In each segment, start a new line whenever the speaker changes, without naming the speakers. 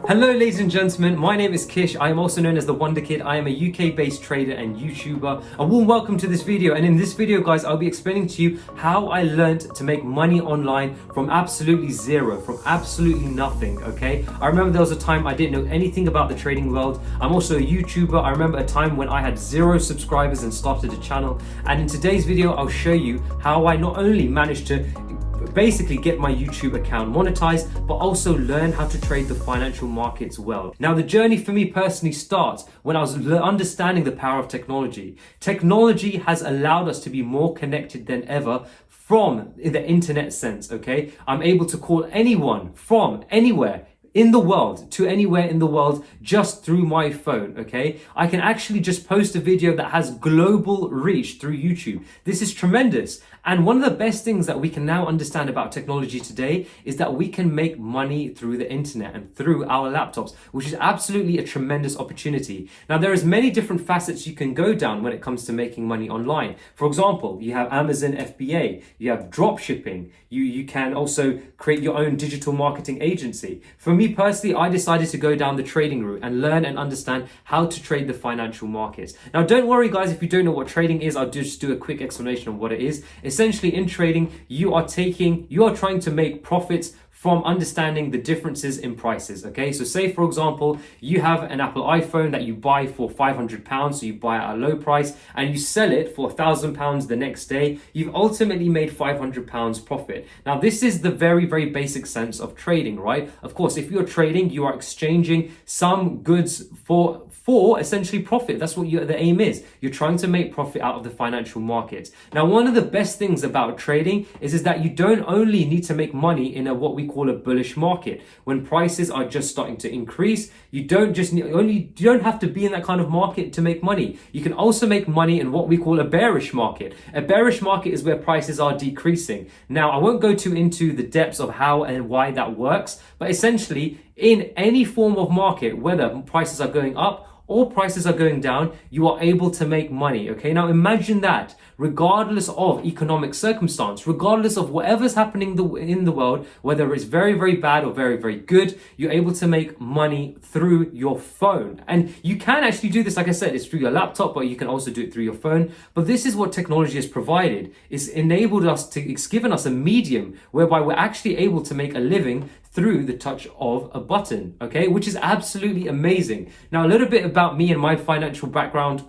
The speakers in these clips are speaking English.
Hello ladies and gentlemen, my name is Kish. I am also known as the Wonder Kid. I am a UK based trader and YouTuber. A warm welcome to this video, and in this video guys I'll be explaining to you how I learned to make money online from absolutely zero, from absolutely nothing, okay? I remember there was a time I didn't know anything about the trading world. I'm also a YouTuber. I remember a time when I had 0 subscribers and started a channel, and in today's video I'll show you how I not only managed to basically get my YouTube account monetized, but also learn how to trade the financial markets well. Now, the journey for me personally starts when I was understanding the power of technology. Technology has allowed us to be more connected than ever from the internet sense, okay? I'm able to call anyone from anywhere in the world to anywhere in the world just through my phone, okay? I can actually just post a video that has global reach through YouTube. This is tremendous. And one of the best things that we can now understand about technology today is that we can make money through the internet and through our laptops, which is absolutely a tremendous opportunity. Now, there is many different facets you can go down when it comes to making money online. For example, you have Amazon FBA, you have drop shipping, you can also create your own digital marketing agency. For me personally, I decided to go down the trading route and learn and understand how to trade the financial markets. Now, don't worry guys, if you don't know what trading is, I'll just do a quick explanation of what it is. Essentially, in trading, you are trying to make profits from understanding the differences in prices, okay? So say, for example, you have an Apple iPhone that you buy for £500, so you buy it at a low price, and you sell it for £1,000 the next day. You've ultimately made £500 profit. Now, this is the very, very basic sense of trading, right? Of course, if you're trading, you are exchanging some goods for essentially profit. That's what the aim is. You're trying to make profit out of the financial markets. Now, one of the best things about trading is that you don't only need to make money in what we call a bullish market, when prices are just starting to increase. You don't have to be in that kind of market to make money. You can also make money in what we call a bearish market. A bearish market is where prices are decreasing. Now, I won't go too into the depths of how and why that works, but essentially in any form of market, whether prices are going up or prices are going down, you are able to make money, okay? Now imagine that, regardless of economic circumstance, regardless of whatever's happening in the world, whether it's very, very bad or very, very good, you're able to make money through your phone. And you can actually do this, like I said, it's through your laptop, but you can also do it through your phone. But this is what technology has provided. It's given us a medium whereby we're actually able to make a living through the touch of a button, okay? Which is absolutely amazing. Now, a little bit about me and my financial background,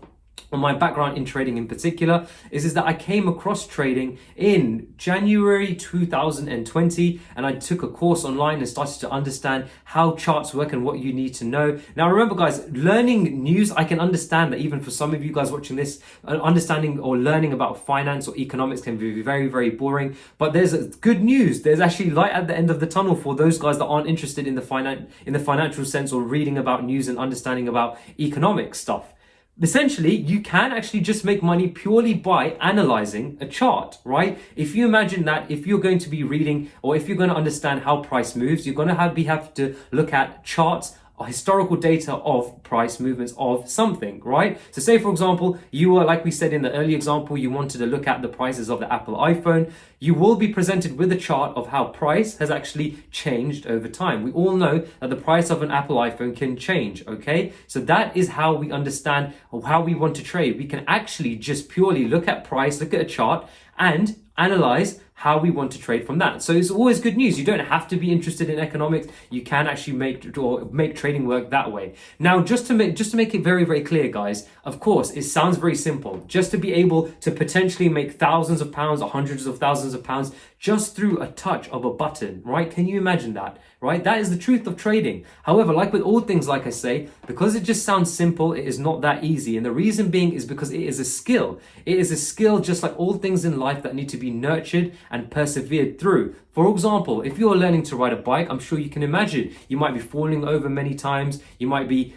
or my background in trading in particular, is that I came across trading in January 2020, and I took a course online and started to understand how charts work and what you need to know. Now, remember guys, learning news, I can understand that even for some of you guys watching this, understanding or learning about finance or economics can be very, very boring, but there's good news. There's actually light at the end of the tunnel for those guys that aren't interested in the financial sense or reading about news and understanding about economic stuff. Essentially, you can actually just make money purely by analyzing a chart, right? If you imagine that if you're going to be reading, or if you're going to understand how price moves, you're going to have to look at charts or historical data of price movements of something, right? So say, for example, you were, like we said in the early example, you wanted to look at the prices of the Apple iPhone. You will be presented with a chart of how price has actually changed over time. We all know that the price of an Apple iPhone can change, okay? So that is how we understand how we want to trade. We can actually just purely look at price, look at a chart, and analyze how we want to trade from that. So it's always good news. You don't have to be interested in economics. You can actually make trading work that way. Now, just to make it very, very clear, guys, of course, it sounds very simple. Just to be able to potentially make thousands of pounds or hundreds of thousands of pounds just through a touch of a button, right? Can you imagine that, right? That is the truth of trading. However, like with all things, like I say, because it just sounds simple, it is not that easy. And the reason being is because it is a skill. It is a skill just like all things in life that need to be nurtured and persevered through. For example, if you're learning to ride a bike, I'm sure you can imagine you might be falling over many times. You might be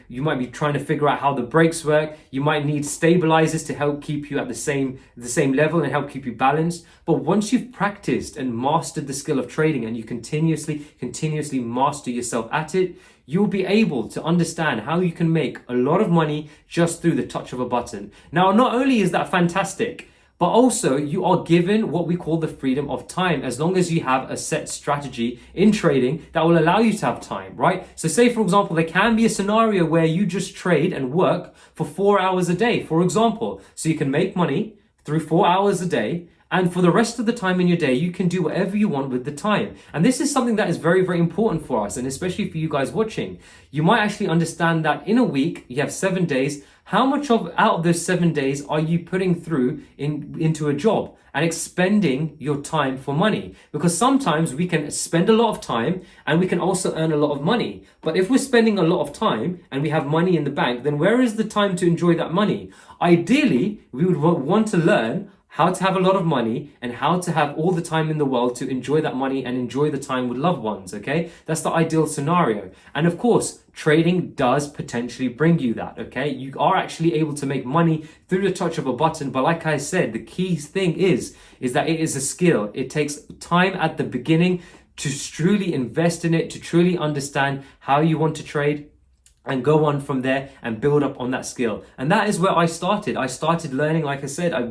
trying to figure out how the brakes work. You might need stabilizers to help keep you at the same level and help keep you balanced. But once you've practiced and mastered the skill of trading, and you continuously master yourself at it, you'll be able to understand how you can make a lot of money just through the touch of a button. Now, not only is that fantastic, but also you are given what we call the freedom of time, as long as you have a set strategy in trading that will allow you to have time, right? So say, for example, there can be a scenario where you just trade and work for 4 hours a day, for example. So you can make money through 4 hours a day, and for the rest of the time in your day, you can do whatever you want with the time. And this is something that is very, very important for us, and especially for you guys watching. You might actually understand that in a week, you have 7 days. How much out of those 7 days are you putting through into a job and expending your time for money? Because sometimes we can spend a lot of time and we can also earn a lot of money. But if we're spending a lot of time and we have money in the bank, then where is the time to enjoy that money? Ideally, we would want to learn how to have a lot of money and how to have all the time in the world to enjoy that money and enjoy the time with loved ones, okay? That's the ideal scenario. And of course, trading does potentially bring you that, okay? You are actually able to make money through the touch of a button, but like I said, the key thing is that it is a skill. It takes time at the beginning to truly invest in it, to truly understand how you want to trade, and go on from there and build up on that skill. And that is where I started. I started learning, like I said, I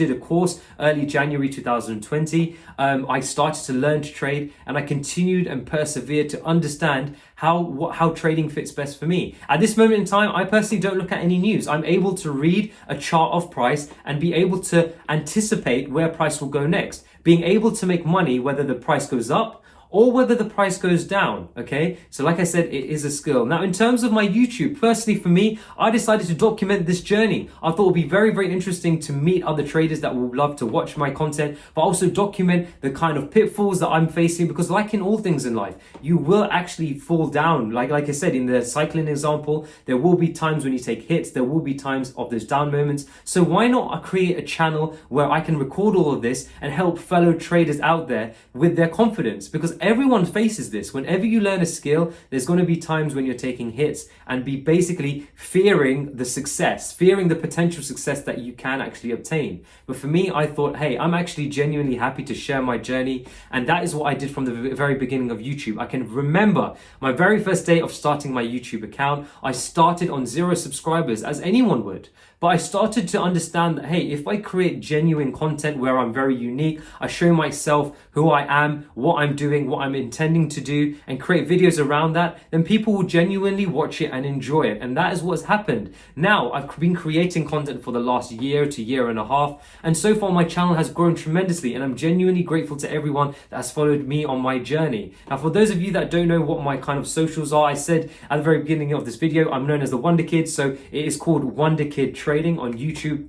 did a course early January 2020. I started to learn to trade, and I continued and persevered to understand how trading fits best for me. At this moment in time, I personally don't look at any news. I'm able to read a chart of price and be able to anticipate where price will go next. Being able to make money whether the price goes up or whether the price goes down, okay? So like I said, it is a skill. Now, in terms of my YouTube, personally for me, I decided to document this journey. I thought it would be very, very interesting to meet other traders that will love to watch my content, but also document the kind of pitfalls that I'm facing, because like in all things in life, you will actually fall down. Like I said, in the cycling example, there will be times when you take hits, there will be times of those down moments. So why not create a channel where I can record all of this and help fellow traders out there with their confidence? Because everyone faces this. Whenever you learn a skill, there's going to be times when you're taking hits and be basically fearing the success, fearing the potential success that you can actually obtain. But for me, I thought, hey, I'm actually genuinely happy to share my journey. And that is what I did from the very beginning of YouTube. I can remember my very first day of starting my YouTube account. I started on 0 subscribers, as anyone would. But I started to understand that, hey, if I create genuine content where I'm very unique, I show myself who I am, what I'm doing, what I'm intending to do, and create videos around that, then people will genuinely watch it and enjoy it. And that is what's happened. Now, I've been creating content for the last year to year and a half, and so far my channel has grown tremendously, and I'm genuinely grateful to everyone that has followed me on my journey. Now, for those of you that don't know what my kind of socials are, I said at the very beginning of this video, I'm known as the Wonder Kid, so it is called Wonder Kid Trading on YouTube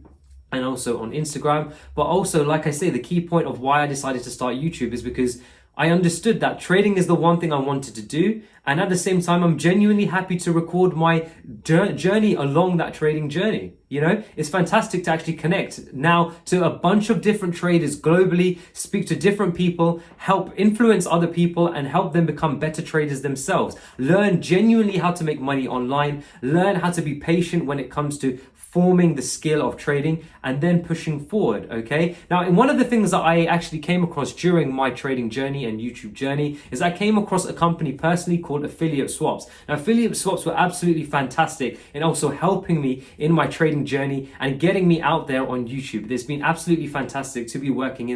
and also on Instagram. But also, like I say, the key point of why I decided to start YouTube is because I understood that trading is the one thing I wanted to do, and at the same time, I'm genuinely happy to record my journey along that trading journey. You know, it's fantastic to actually connect now to a bunch of different traders globally, speak to different people, help influence other people, and help them become better traders themselves. Learn genuinely how to make money online, learn how to be patient when it comes to forming the skill of trading, and then pushing forward, okay? Now, and one of the things that I actually came across during my trading journey and YouTube journey is I came across a company personally called Affiliate Swaps. Now, Affiliate Swaps were absolutely fantastic in also helping me in my trading journey and getting me out there on YouTube. It's been absolutely fantastic to be working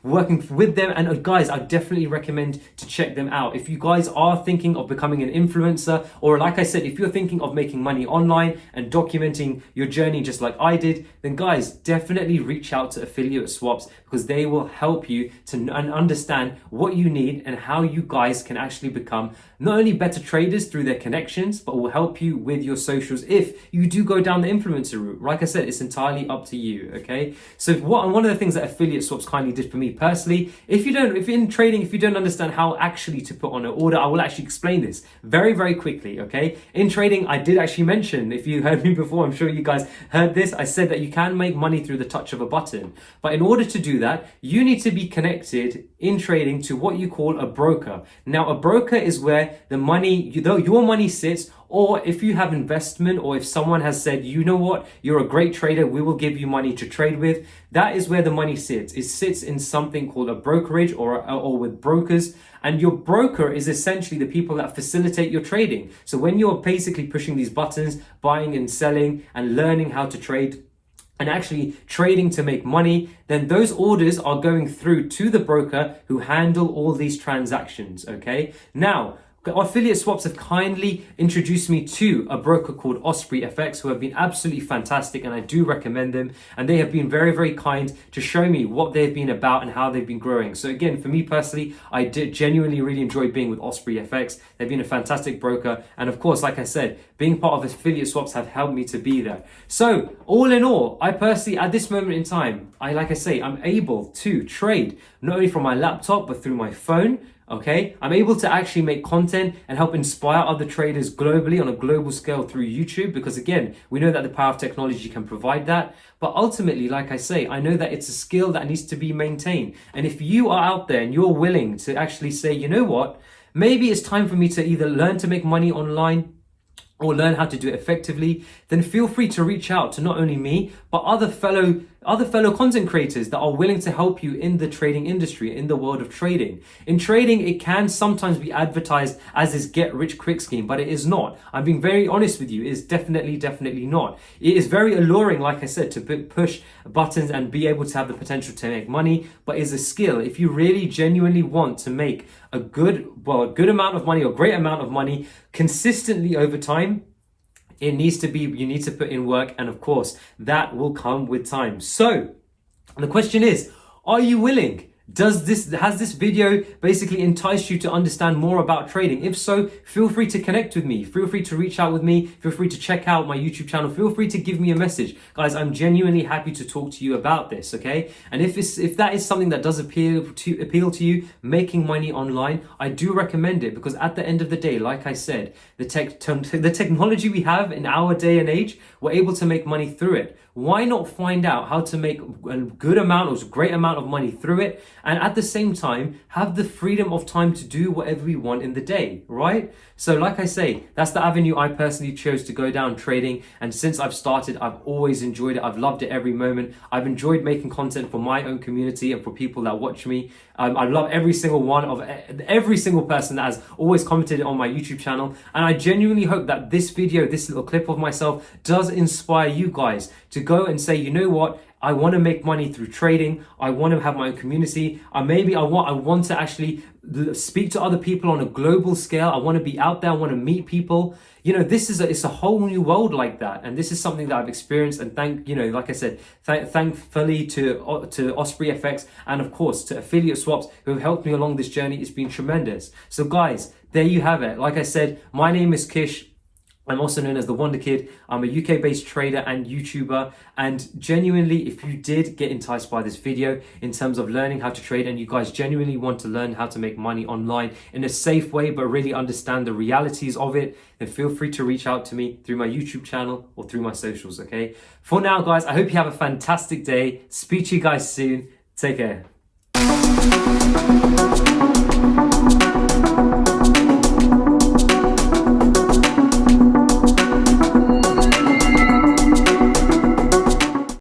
with them. And guys, I definitely recommend to check them out. If you guys are thinking of becoming an influencer, or like I said, if you're thinking of making money online and documenting your journey just like I did, then guys, definitely reach out to Affiliate Swaps, because they will help you to understand what you need and how you guys can actually become not only better traders through their connections, but will help you with your socials if you do go down the influencer route. Like I said, it's entirely up to you, okay? So one of the things that Affiliate Swaps kindly did for me personally, if in trading, if you don't understand how actually to put on an order, I will actually explain this very, very quickly, okay? In trading, I did actually mention, if you heard me before, I'm sure you guys heard this, I said that you can make money through the touch of a button. But in order to do that, you need to be connected in trading to what you call a broker. Now, a broker is where the money, your money sits, or if you have investment, or if someone has said, you know what, you're a great trader, we will give you money to trade with. That is where the money sits. It sits in something called a brokerage or with brokers. And your broker is essentially the people that facilitate your trading. So when you're basically pushing these buttons, buying and selling and learning how to trade, and actually trading to make money, then those orders are going through to the broker who handle all these transactions, okay? Now, Affiliate Swaps have kindly introduced me to a broker called Osprey FX, who have been absolutely fantastic, and I do recommend them. And they have been very, very kind to show me what they've been about and how they've been growing. So again, for me personally, I did genuinely really enjoy being with Osprey FX. They've been a fantastic broker. And of course, like I said, being part of Affiliate Swaps have helped me to be there. So all in all, I personally, at this moment in time, like I say, I'm able to trade not only from my laptop, but through my phone. Okay, I'm able to actually make content and help inspire other traders globally on a global scale through YouTube, because again, we know that the power of technology can provide that. But ultimately, like I say, I know that it's a skill that needs to be maintained. And if you are out there and you're willing to actually say, you know what, maybe it's time for me to either learn to make money online or learn how to do it effectively, then feel free to reach out to not only me, but other fellow content creators that are willing to help you in the trading industry, in the world of trading. In trading, it can sometimes be advertised as this get rich quick scheme, but it is not. I'm being very honest with you. It is definitely not. It is very alluring, like I said, to push buttons and be able to have the potential to make money, but is a skill. If you really genuinely want to make a good amount of money or great amount of money consistently over time, you need to put in work, and of course that will come with time. So the question is, are you willing? Has this video basically enticed you to understand more about trading? If so, feel free to connect with me. Feel free to reach out with me. Feel free to check out my YouTube channel. Feel free to give me a message. Guys, I'm genuinely happy to talk to you about this, okay? And if that is something that does appeal to you, making money online, I do recommend it, because at the end of the day, like I said, the technology we have in our day and age, we're able to make money through it. Why not find out how to make a good amount or a great amount of money through it, and at the same time have the freedom of time to do whatever we want in the day, right? So like I say, that's the avenue I personally chose to go down, trading. And since I've started, I've always enjoyed it. I've loved it every moment. I've enjoyed making content for my own community and for people that watch me. I love every single person that has always commented on my YouTube channel. And I genuinely hope that this video, this little clip of myself, does inspire you guys to go and say, you know what? I want to make money through trading. I want to have my own community. I want to actually speak to other people on a global scale. I want to be out there. I want to meet people. You know, it's a whole new world like that. And this is something that I've experienced. And like I said, thankfully to Osprey FX, and of course to Affiliate Swaps, who have helped me along this journey. It's been tremendous. So guys, there you have it. Like I said, my name is Kish. I'm also known as the Wonder Kid. I'm a UK-based trader and YouTuber. And genuinely, if you did get enticed by this video in terms of learning how to trade, and you guys genuinely want to learn how to make money online in a safe way, but really understand the realities of it, then feel free to reach out to me through my YouTube channel or through my socials, okay? For now, guys, I hope you have a fantastic day. Speak to you guys soon. Take care.